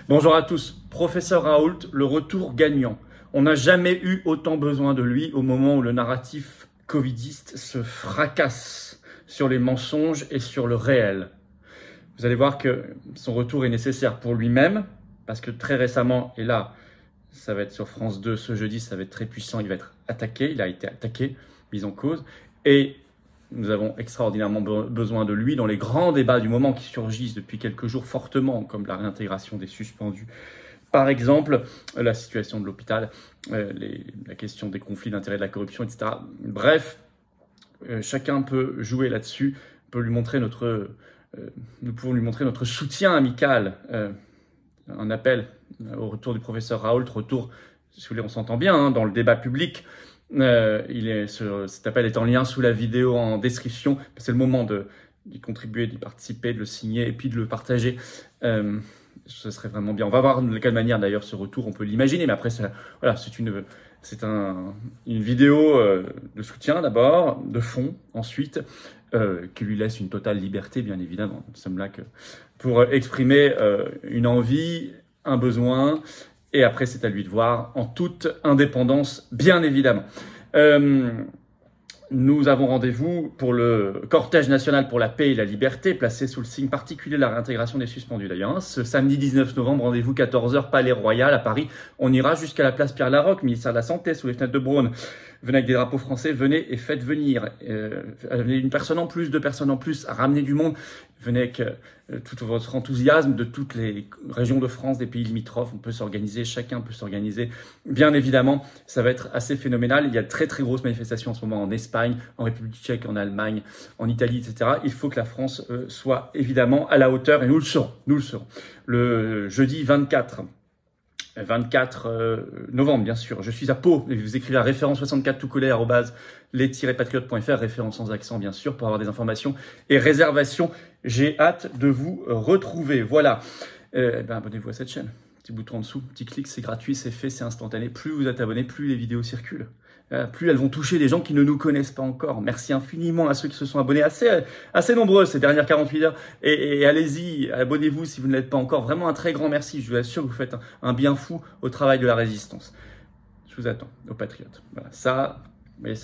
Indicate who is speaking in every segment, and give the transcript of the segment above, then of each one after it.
Speaker 1: Bonjour à tous, professeur Raoult, le retour gagnant. On n'a jamais eu autant besoin de lui au moment où le narratif covidiste se fracasse sur les mensonges et sur le réel. Vous allez voir que son retour est nécessaire pour lui-même, parce que très récemment, et là, ça va être sur France 2 ce jeudi, ça va être très puissant, il va être attaqué, il a été attaqué, mis en cause, et nous avons extraordinairement besoin de lui dans les grands débats du moment qui surgissent depuis quelques jours fortement, comme la réintégration des suspendus. Par exemple, la situation de l'hôpital, la question des conflits d'intérêts, de la corruption, etc. Bref, chacun peut jouer là-dessus, nous pouvons lui montrer notre soutien amical. Un appel au retour du professeur Raoult, retour, si vous voulez, on s'entend bien, hein, dans le débat public. Cet appel est en lien sous la vidéo en description. C'est le moment d'y contribuer, d'y participer, de le signer et puis de le partager. Ce serait vraiment bien. On va voir de quelle manière d'ailleurs ce retour, on peut l'imaginer. Mais après, voilà, c'est une vidéo de soutien d'abord, de fond ensuite, qui lui laisse une totale liberté, bien évidemment. Nous sommes là pour exprimer une envie, un besoin. Et après, c'est à lui de voir en toute indépendance, bien évidemment. Nous avons rendez-vous pour le cortège national pour la paix et la liberté, placé sous le signe particulier de la réintégration des suspendus d'ailleurs. Hein. Ce samedi 19 novembre, rendez-vous 14h, Palais Royal à Paris. On ira jusqu'à la place Pierre-Laroque, ministère de la Santé, sous les fenêtres de Braune. Venez avec des drapeaux français, venez et faites venir. Venez une personne en plus, 2 personnes en plus, ramenez du monde. Venez avec tout votre enthousiasme de toutes les régions de France, des pays limitrophes. On peut s'organiser, chacun peut s'organiser. Bien évidemment, ça va être assez phénoménal. Il y a de très très grosses manifestations en ce moment en Espagne, en République tchèque, en Allemagne, en Italie, etc. Il faut que la France soit évidemment à la hauteur et nous le serons. Nous le serons. Le jeudi 24 novembre, bien sûr. Je suis à Pau. Vous écrivez à référence 64 tout collé @les-patriotes.fr, référence sans accent, bien sûr, pour avoir des informations et réservations. J'ai hâte de vous retrouver. Voilà. Abonnez-vous à cette chaîne. Petit bouton en dessous, petit clic, c'est gratuit, c'est fait, c'est instantané. Plus vous êtes abonné, plus les vidéos circulent. Plus elles vont toucher des gens qui ne nous connaissent pas encore. Merci infiniment à ceux qui se sont abonnés, assez nombreux ces dernières 48 heures. Et allez-y, abonnez-vous si vous ne l'êtes pas encore. Vraiment un très grand merci. Je vous assure que vous faites un bien fou au travail de la résistance. Je vous attends, aux patriotes. Voilà, ça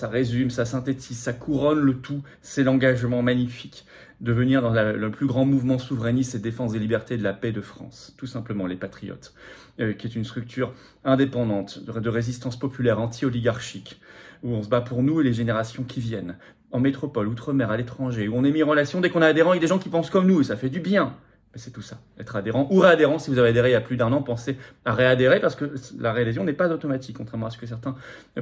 Speaker 1: résume, ça synthétise, ça couronne le tout. C'est l'engagement magnifique de venir dans le plus grand mouvement souverainiste et défense des libertés et de la paix de France. Tout simplement, les patriotes. Qui est une structure indépendante, de résistance populaire, anti-oligarchique, où on se bat pour nous et les générations qui viennent, en métropole, outre-mer, à l'étranger, où on est mis en relation dès qu'on est adhérent avec des gens qui pensent comme nous, et ça fait du bien. Mais c'est tout ça, être adhérent ou réadhérent. Si vous avez adhéré il y a plus d'1 an, pensez à réadhérer parce que la réadhésion n'est pas automatique, contrairement à ce que certains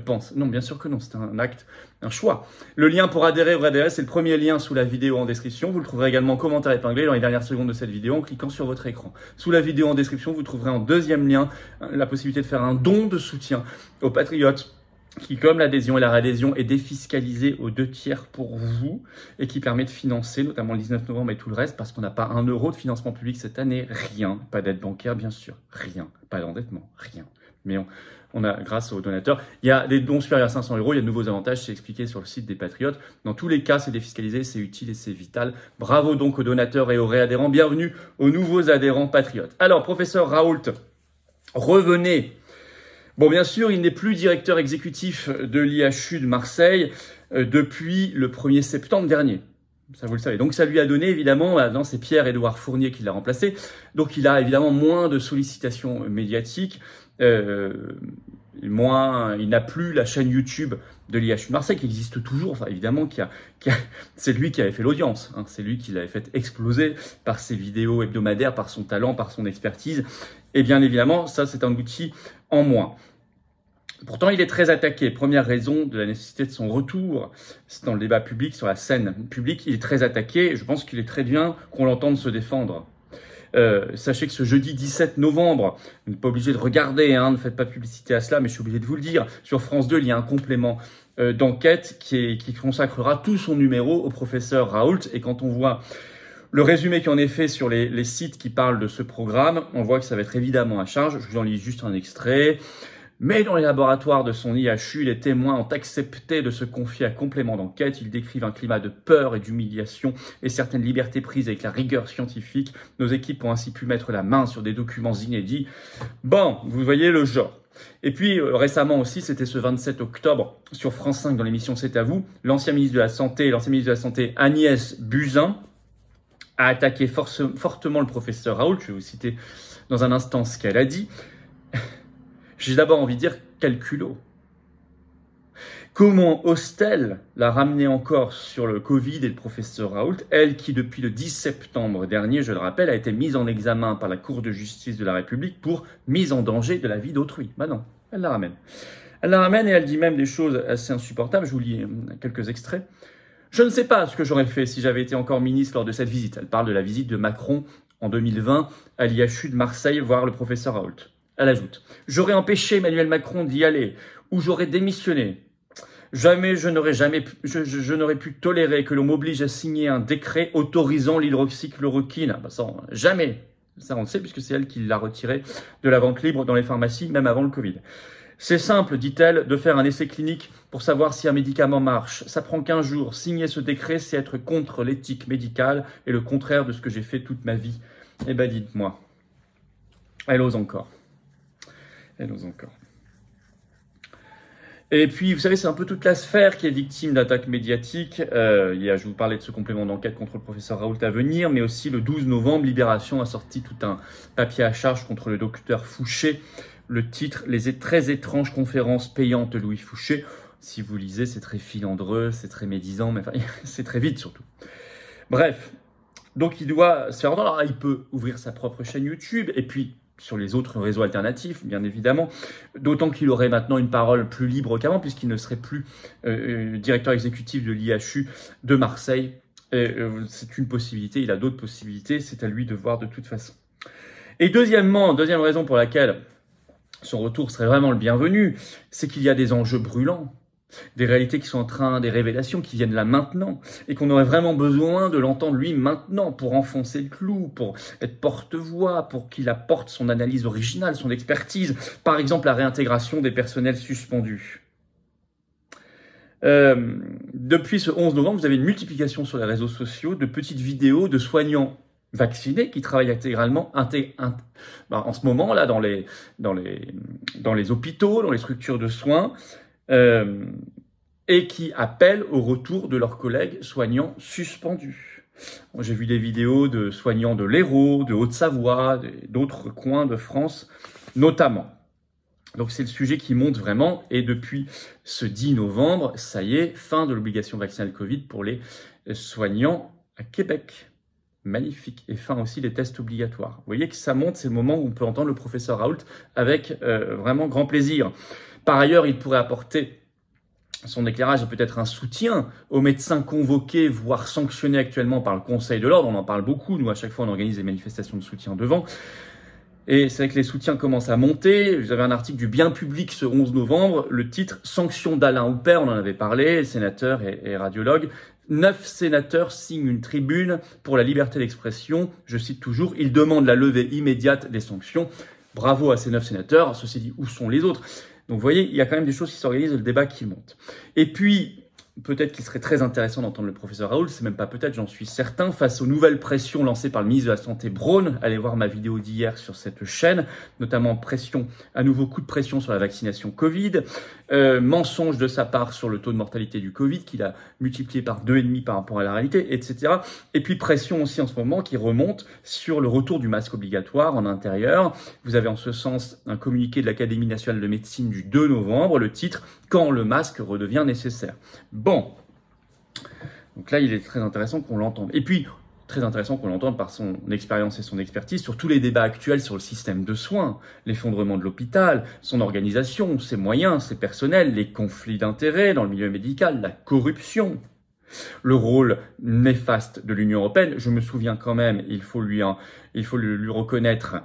Speaker 1: pensent. Non, bien sûr que non, c'est un acte, un choix. Le lien pour adhérer ou réadhérer, c'est le premier lien sous la vidéo en description. Vous le trouverez également en commentaire épinglé dans les dernières secondes de cette vidéo en cliquant sur votre écran. Sous la vidéo en description, vous trouverez en deuxième lien la possibilité de faire un don de soutien aux patriotes, qui, comme l'adhésion et la réadhésion, est défiscalisée aux 2/3 pour vous et qui permet de financer notamment le 19 novembre et tout le reste parce qu'on n'a pas 1 euro de financement public cette année, rien, pas d'aide bancaire bien sûr, rien, pas d'endettement, rien. Mais on a, grâce aux donateurs, il y a des dons supérieurs à 500 euros, il y a de nouveaux avantages, c'est expliqué sur le site des Patriotes. Dans tous les cas, c'est défiscalisé, c'est utile et c'est vital. Bravo donc aux donateurs et aux réadhérents, bienvenue aux nouveaux adhérents Patriotes. Alors, professeur Raoult, revenez. Bon, bien sûr, il n'est plus directeur exécutif de l'IHU de Marseille depuis le 1er septembre dernier. Ça, vous le savez. Donc, ça lui a donné, évidemment, maintenant, c'est Pierre-Édouard Fournier qui l'a remplacé. Donc, il a évidemment moins de sollicitations médiatiques. Il n'a plus la chaîne YouTube de l'IHU de Marseille qui existe toujours. Enfin, évidemment, c'est lui qui avait fait l'audience. Hein. C'est lui qui l'avait fait exploser par ses vidéos hebdomadaires, par son talent, par son expertise. Et bien évidemment, ça, c'est un outil en moins. Pourtant, il est très attaqué. Première raison de la nécessité de son retour, c'est dans le débat public, sur la scène publique, il est très attaqué. Et je pense qu'il est très bien qu'on l'entende se défendre. Sachez que ce jeudi 17 novembre, vous n'êtes pas obligé de regarder, hein, ne faites pas publicité à cela, mais je suis obligé de vous le dire. Sur France 2, il y a un complément d'enquête qui consacrera tout son numéro au professeur Raoult. Et quand on voit le résumé qui en est fait sur les sites qui parlent de ce programme, on voit que ça va être évidemment à charge. Je vous en lis juste un extrait. Mais dans les laboratoires de son IHU, les témoins ont accepté de se confier à complément d'enquête. Ils décrivent un climat de peur et d'humiliation et certaines libertés prises avec la rigueur scientifique. Nos équipes ont ainsi pu mettre la main sur des documents inédits. Bon, vous voyez le genre. Et puis récemment aussi, c'était ce 27 octobre sur France 5 dans l'émission C'est à vous, l'ancien ministre de la Santé Agnès Buzyn a attaqué fortement le professeur Raoult. Je vais vous citer dans un instant ce qu'elle a dit. J'ai d'abord envie de dire quel culot. Comment ose-t-elle la ramener encore sur le Covid et le professeur Raoult, elle qui depuis le 10 septembre dernier, je le rappelle, a été mise en examen par la Cour de justice de la République pour mise en danger de la vie d'autrui. Bah non, elle la ramène. Elle la ramène et elle dit même des choses assez insupportables. Je vous lis quelques extraits. Je ne sais pas ce que j'aurais fait si j'avais été encore ministre lors de cette visite. Elle parle de la visite de Macron en 2020 à l'IHU de Marseille voir le professeur Raoult. Elle ajoute « J'aurais empêché Emmanuel Macron d'y aller ou j'aurais démissionné. Jamais je n'aurais pu tolérer que l'on m'oblige à signer un décret autorisant l'hydroxychloroquine. » Bah ça, jamais. Ça, on le sait puisque c'est elle qui l'a retiré de la vente libre dans les pharmacies, même avant le Covid. C'est simple, dit-elle, de faire un essai clinique pour savoir si un médicament marche. Ça prend 15 jours. Signer ce décret, c'est être contre l'éthique médicale et le contraire de ce que j'ai fait toute ma vie. Eh ben, dites-moi. Elle ose encore. Elle ose encore. Et puis, vous savez, c'est un peu toute la sphère qui est victime d'attaques médiatiques. Je vous parlais de ce complément d'enquête contre le professeur Raoult à venir, mais aussi le 12 novembre, Libération a sorti tout un papier à charge contre le docteur Fouché. Le titre « Les très étranges conférences payantes de Louis Fouché ». Si vous lisez, c'est très filandreux, c'est très médisant, mais enfin, c'est très vite surtout. Bref, donc il doit se faire entendre. Alors, il peut ouvrir sa propre chaîne YouTube, et puis sur les autres réseaux alternatifs, bien évidemment, d'autant qu'il aurait maintenant une parole plus libre qu'avant, puisqu'il ne serait plus directeur exécutif de l'IHU de Marseille. C'est une possibilité, il a d'autres possibilités, c'est à lui de voir de toute façon. Et deuxième raison pour laquelle son retour serait vraiment le bienvenu, c'est qu'il y a des enjeux brûlants. Des réalités qui sont en train, des révélations qui viennent là maintenant, et qu'on aurait vraiment besoin de l'entendre lui maintenant pour enfoncer le clou, pour être porte-voix, pour qu'il apporte son analyse originale, son expertise, par exemple la réintégration des personnels suspendus. Depuis ce 11 novembre, vous avez une multiplication sur les réseaux sociaux de petites vidéos de soignants vaccinés qui travaillent intégralement en ce moment là dans les hôpitaux, dans les structures de soins, et qui appellent au retour de leurs collègues soignants suspendus. J'ai vu des vidéos de soignants de l'Hérault, de Haute-Savoie, d'autres coins de France notamment. Donc c'est le sujet qui monte vraiment, et depuis ce 10 novembre, ça y est, fin de l'obligation vaccinale Covid pour les soignants à Québec. Magnifique. Et fin aussi des tests obligatoires. Vous voyez que ça monte, c'est le moment où on peut entendre le professeur Raoult avec vraiment grand plaisir. Par ailleurs, il pourrait apporter son éclairage et peut-être un soutien aux médecins convoqués, voire sanctionnés actuellement par le Conseil de l'Ordre. On en parle beaucoup. Nous, à chaque fois, on organise des manifestations de soutien devant. Et c'est vrai que les soutiens commencent à monter. Vous avez un article du Bien Public ce 11 novembre. Le titre « Sanction d'Alain Houpert », on en avait parlé, sénateur et radiologue. 9 sénateurs signent une tribune pour la liberté d'expression. Je cite toujours, ils demandent la levée immédiate des sanctions. Bravo à ces 9 sénateurs. Ceci dit, où sont les autres ? Donc vous voyez, il y a quand même des choses qui s'organisent et le débat qui monte. Et puis, peut-être qu'il serait très intéressant d'entendre le professeur Raoult, c'est même pas peut-être, j'en suis certain, face aux nouvelles pressions lancées par le ministre de la Santé Braun. Allez voir ma vidéo d'hier sur cette chaîne, notamment à nouveau coup de pression sur la vaccination Covid, mensonge de sa part sur le taux de mortalité du Covid, qu'il a multiplié par 2,5 par rapport à la réalité, etc. Et puis pression aussi en ce moment qui remonte sur le retour du masque obligatoire en intérieur. Vous avez en ce sens un communiqué de l'Académie nationale de médecine du 2 novembre, le titre « Quand le masque redevient nécessaire ». Bon, donc là, il est très intéressant qu'on l'entende. Et puis, très intéressant qu'on l'entende par son expérience et son expertise sur tous les débats actuels sur le système de soins, l'effondrement de l'hôpital, son organisation, ses moyens, ses personnels, les conflits d'intérêts dans le milieu médical, la corruption, le rôle néfaste de l'Union européenne. Je me souviens quand même, il faut lui reconnaître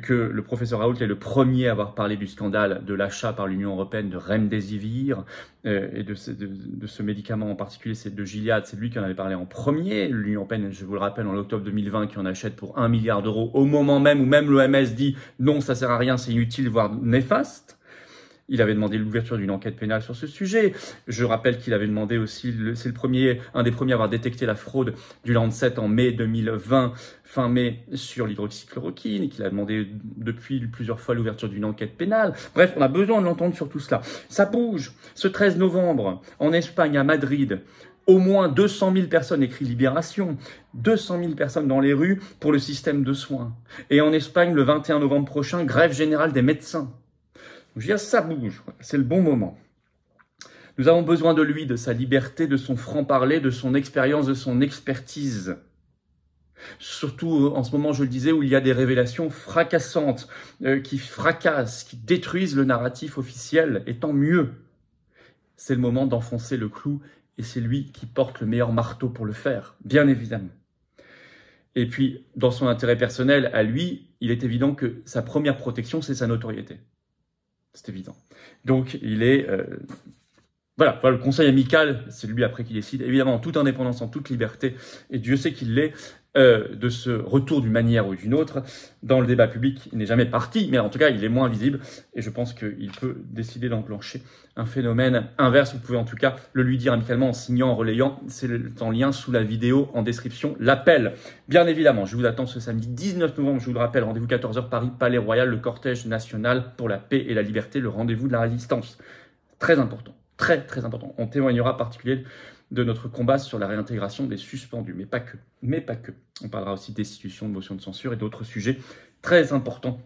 Speaker 1: que le professeur Raoult est le premier à avoir parlé du scandale de l'achat par l'Union européenne de Remdesivir et de ce médicament en particulier, c'est de Gilead, c'est lui qui en avait parlé en premier. L'Union européenne, je vous le rappelle, en octobre 2020, qui en achète pour 1 milliard d'euros au moment même où même l'OMS dit non, ça sert à rien, c'est inutile, voire néfaste. Il avait demandé l'ouverture d'une enquête pénale sur ce sujet. Je rappelle qu'il avait demandé aussi, c'est un des premiers à avoir détecté la fraude du Lancet en mai 2020, fin mai, sur l'hydroxychloroquine, et qu'il a demandé depuis plusieurs fois l'ouverture d'une enquête pénale. Bref, on a besoin de l'entendre sur tout cela. Ça bouge. Ce 13 novembre, en Espagne, à Madrid, au moins 200 000 personnes, écrit Libération, 200 000 personnes dans les rues pour le système de soins. Et en Espagne, le 21 novembre prochain, grève générale des médecins. Je veux dire, ça bouge, c'est le bon moment. Nous avons besoin de lui, de sa liberté, de son franc-parler, de son expérience, de son expertise. Surtout en ce moment, je le disais, où il y a des révélations fracassantes, qui fracassent, qui détruisent le narratif officiel, et tant mieux. C'est le moment d'enfoncer le clou, et c'est lui qui porte le meilleur marteau pour le faire, bien évidemment. Et puis, dans son intérêt personnel, à lui, il est évident que sa première protection, c'est sa notoriété. C'est évident. Donc, il est... Voilà, le conseil amical, c'est lui après qui décide, évidemment en toute indépendance, en toute liberté, et Dieu sait qu'il l'est, de ce retour d'une manière ou d'une autre. Dans le débat public, il n'est jamais parti, mais en tout cas, il est moins visible, et je pense qu'il peut décider d'enclencher un phénomène inverse. Vous pouvez en tout cas le lui dire amicalement en signant, en relayant, c'est en lien sous la vidéo en description, l'appel. Bien évidemment, je vous attends ce samedi 19 novembre, je vous le rappelle, rendez-vous 14h, Paris, Palais Royal, le cortège national pour la paix et la liberté, le rendez-vous de la résistance. Très important. Très, très important. On témoignera en particulier de notre combat sur la réintégration des suspendus, mais pas que. Mais pas que. On parlera aussi de destitution, de motion de censure et d'autres sujets très importants.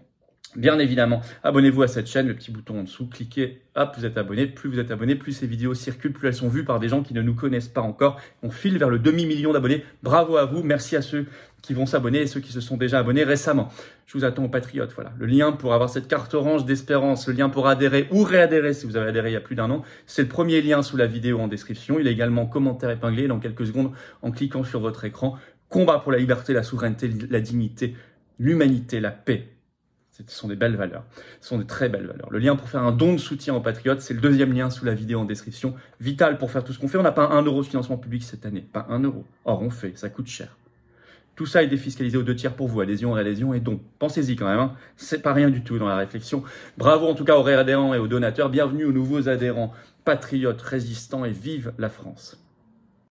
Speaker 1: Bien évidemment, abonnez-vous à cette chaîne, le petit bouton en dessous, cliquez, hop, vous êtes abonné. Plus vous êtes abonné, plus ces vidéos circulent, plus elles sont vues par des gens qui ne nous connaissent pas encore. On file vers le demi-million d'abonnés. Bravo à vous, merci à ceux qui vont s'abonner et ceux qui se sont déjà abonnés récemment. Je vous attends aux Patriotes, voilà. Le lien pour avoir cette carte orange d'espérance, le lien pour adhérer ou réadhérer si vous avez adhéré il y a plus d'un an, c'est le premier lien sous la vidéo en description. Il est également commentaire épinglé dans quelques secondes en cliquant sur votre écran. Combat pour la liberté, la souveraineté, la dignité, l'humanité, la paix. Ce sont des belles valeurs. Ce sont des très belles valeurs. Le lien pour faire un don de soutien aux Patriotes, c'est le deuxième lien sous la vidéo en description. Vital pour faire tout ce qu'on fait. On n'a pas 1 euro de financement public cette année. Pas 1 euro. Or, on fait. Ça coûte cher. Tout ça est défiscalisé aux 2 tiers pour vous. Adhésion, réadhésion et dons. Pensez-y quand même. Hein. C'est pas rien du tout dans la réflexion. Bravo en tout cas aux réadhérents et aux donateurs. Bienvenue aux nouveaux adhérents, patriotes, résistants et vive la France.